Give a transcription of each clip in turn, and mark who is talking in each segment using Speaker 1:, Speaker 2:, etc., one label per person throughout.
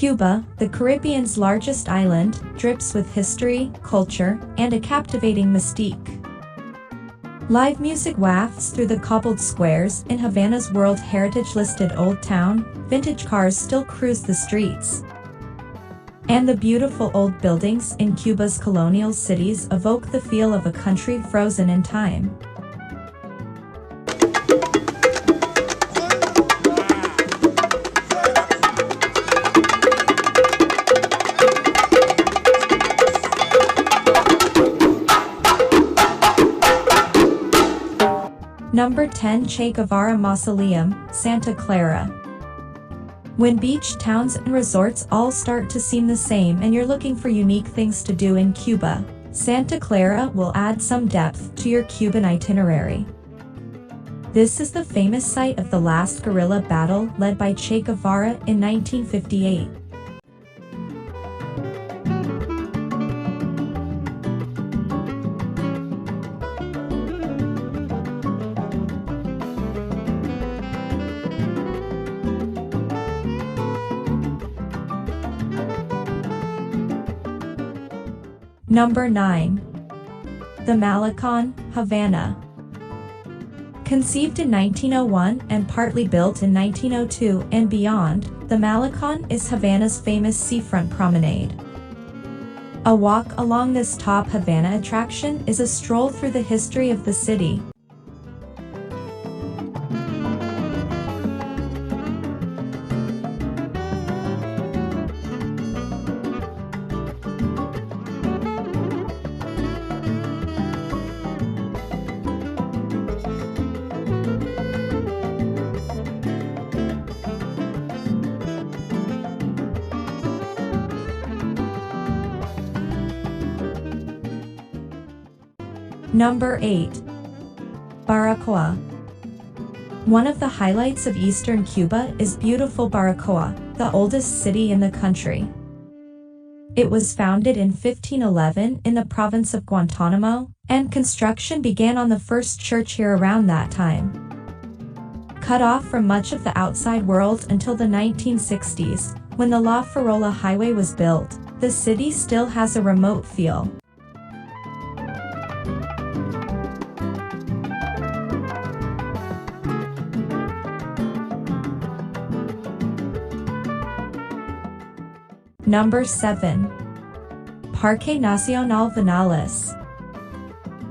Speaker 1: Cuba, the Caribbean's largest island, drips with history, culture, and a captivating mystique. Live music wafts through the cobbled squares in Havana's World Heritage-listed Old Town, vintage cars still cruise the streets. And the beautiful old buildings in Cuba's colonial cities evoke the feel of a country frozen in time. Number 10 Che Guevara Mausoleum, Santa Clara. When beach towns and resorts all start to seem the same and you're looking for unique things to do in Cuba, Santa Clara will add some depth to your Cuban itinerary. This is the famous site of the last guerrilla battle led by Che Guevara in 1958. Number 9. The MALECON, Havana. Conceived in 1901 and partly built in 1902 and beyond, the MALECON is Havana's famous seafront promenade. A walk along this top Havana attraction is a stroll through the history of the city. Number 8. Baracoa. One of the highlights of eastern Cuba is beautiful Baracoa, the oldest city in the country. It was founded in 1511 in the province of Guantanamo, and construction began on the first church here around that time. Cut off from much of the outside world until the 1960s, when the La Farola Highway was built, the city still has a remote feel. Number 7. Parque Nacional Vinales.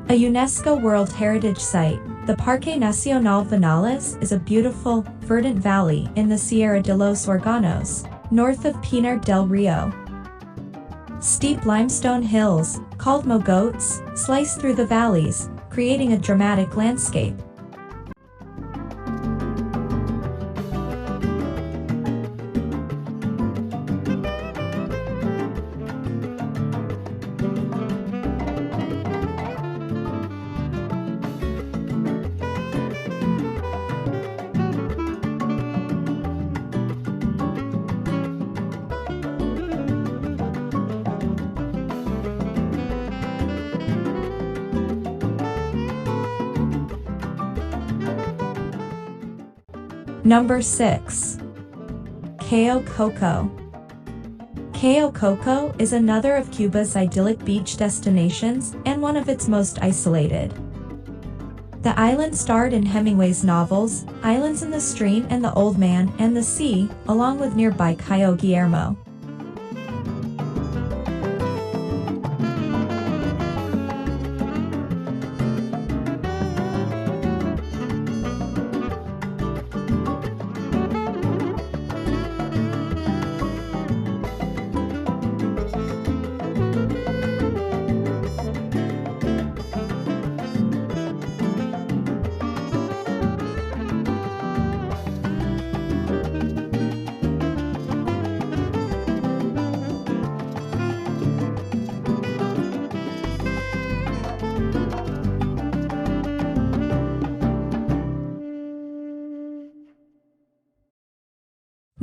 Speaker 1: A UNESCO World Heritage Site, the Parque Nacional Vinales is a beautiful, verdant valley in the Sierra de los Órganos, north of Pinar del Rio. Steep limestone hills, called mogotes, slice through the valleys, creating a dramatic landscape. Number 6. Cayo Coco. Cayo Coco is another of Cuba's idyllic beach destinations and one of its most isolated. The island starred in Hemingway's novels, Islands in the Stream and The Old Man and the Sea, along with nearby Cayo Guillermo.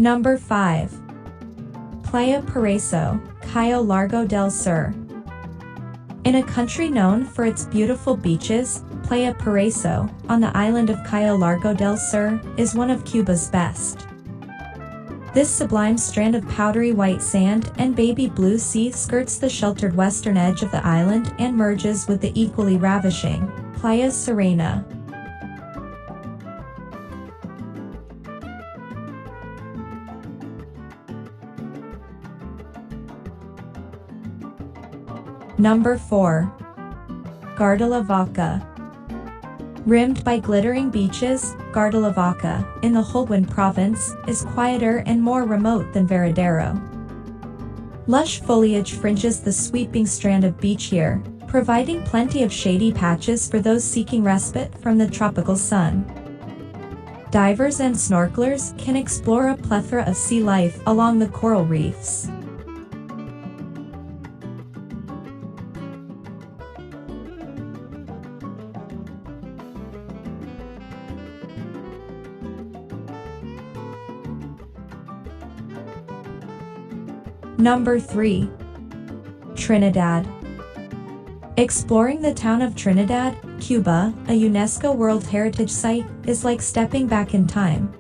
Speaker 1: Number 5. Playa Paraíso, Cayo Largo del Sur. In a country known for its beautiful beaches, Playa Paraíso, on the island of Cayo Largo del Sur, is one of Cuba's best. This sublime strand of powdery white sand and baby blue sea skirts the sheltered western edge of the island and merges with the equally ravishing Playa Serena. Number 4. Guardalavaca. Rimmed by glittering beaches, Guardalavaca, in the Holguin province, is quieter and more remote than Varadero. Lush foliage fringes the sweeping strand of beach here, providing plenty of shady patches for those seeking respite from the tropical sun. Divers and snorkelers can explore a plethora of sea life along the coral reefs. Number 3. Trinidad. Exploring the town of Trinidad, Cuba, a UNESCO World Heritage Site, is like stepping back in time.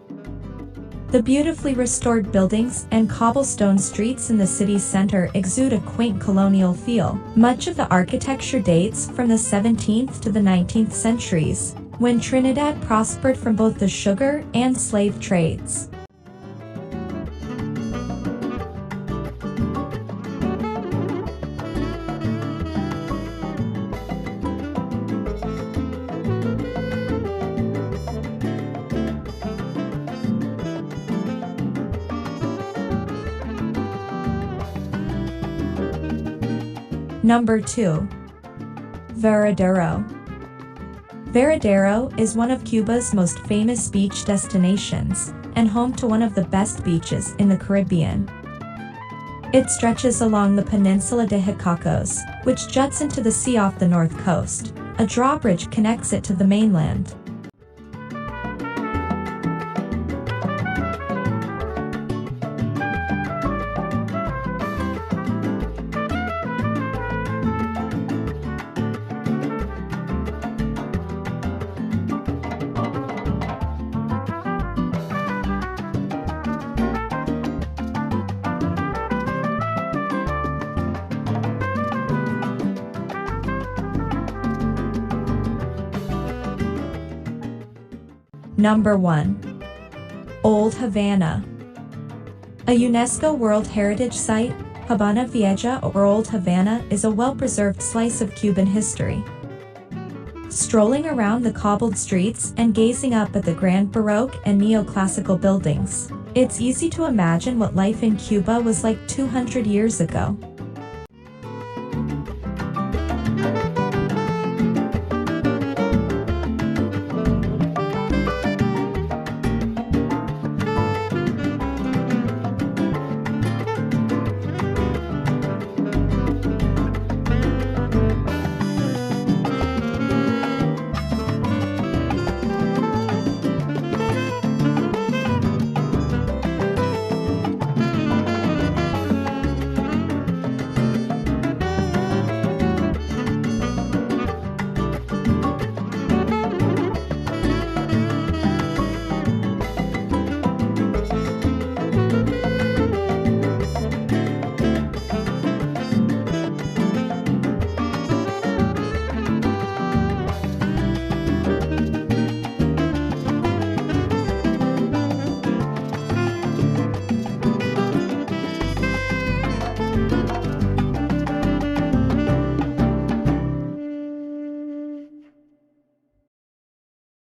Speaker 1: The beautifully restored buildings and cobblestone streets in the city's center exude a quaint colonial feel. Much of the architecture dates from the 17th to the 19th centuries, when Trinidad prospered from both the sugar and slave trades. Number 2. Varadero. Varadero is one of Cuba's most famous beach destinations, and home to one of the best beaches in the Caribbean. It stretches along the peninsula de Hicacos, which juts into the sea off the north coast. A drawbridge connects it to the mainland. Number 1. Old Havana. A UNESCO World Heritage Site, Habana Vieja or Old Havana is a well-preserved slice of Cuban history. Strolling around the cobbled streets and gazing up at the grand Baroque and neoclassical buildings, it's easy to imagine what life in Cuba was like 200 years ago.